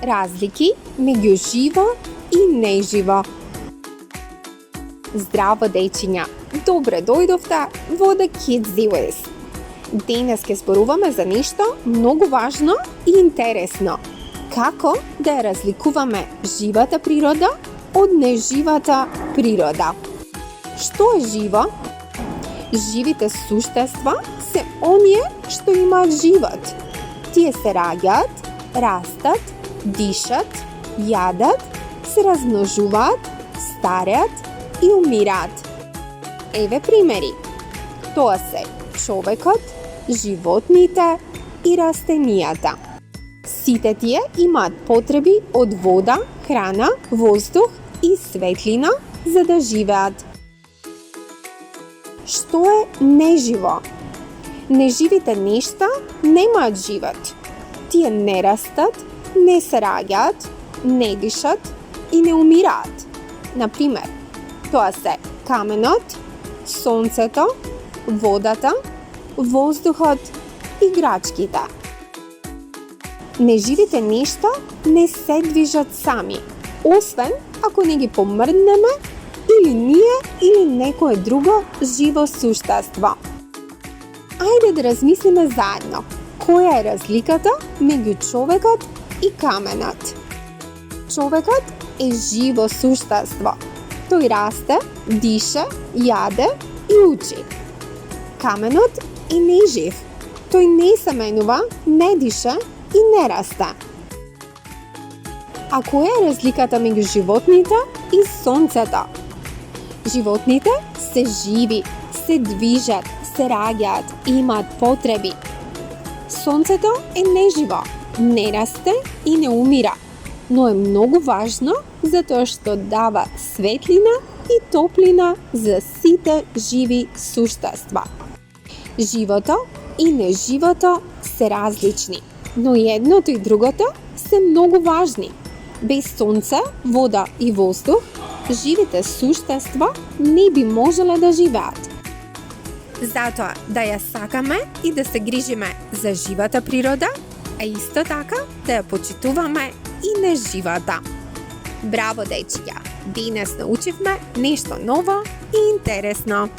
Разлики меѓу живо и неживо. Здраво, дечиња! Добре дојдовте во The Kids Diz. Денес ќе зборуваме за нешто многу важно и интересно. Како да ја разликуваме живата природа од неживата природа. Што е живо? Живите суштества се оние што имаат живот. Тие се раѓаат, растат, дишат, јадат, се размножуваат, стареат и умираат. Еве примери. Тоа се човекот, животните и растенијата. Сите тие имаат потреби од вода, храна, воздух и светлина за да живеат. Што е неживо? Неживите нешта немаат живот. Тие не растат, не се раѓаат, не дишат и не умираат. Например, тоа се каменот, сонцето, водата, воздухот, играчките. Неживите нешта не се движат сами, освен ако не ги помрднеме или ние или некое друго живо суштество. Ајде да размислиме заедно. Која е разликата меѓу човекот и каменот? Човекот е живо суштество. Тој расте, дише, јаде и учи. Каменот е нежив. Тој не се менува, не дише и не расте. А која е разликата меѓу животните и сонцето? Животните се живи, се движат, се раѓаат и имаат потреби. Сонцето е неживо, не расте и не умира, но е многу важно затоа што дава светлина и топлина за сите живи суштества. Живото и неживото се различни, но и едното и другото се многу важни. Без сонце, вода и воздух, живите суштества не би можеле да живеат. Затоа да ја сакаме и да се грижиме за живата природа, а исто така да ја почитуваме и неживата. Браво, дечиња! Денес научивме нешто ново и интересно.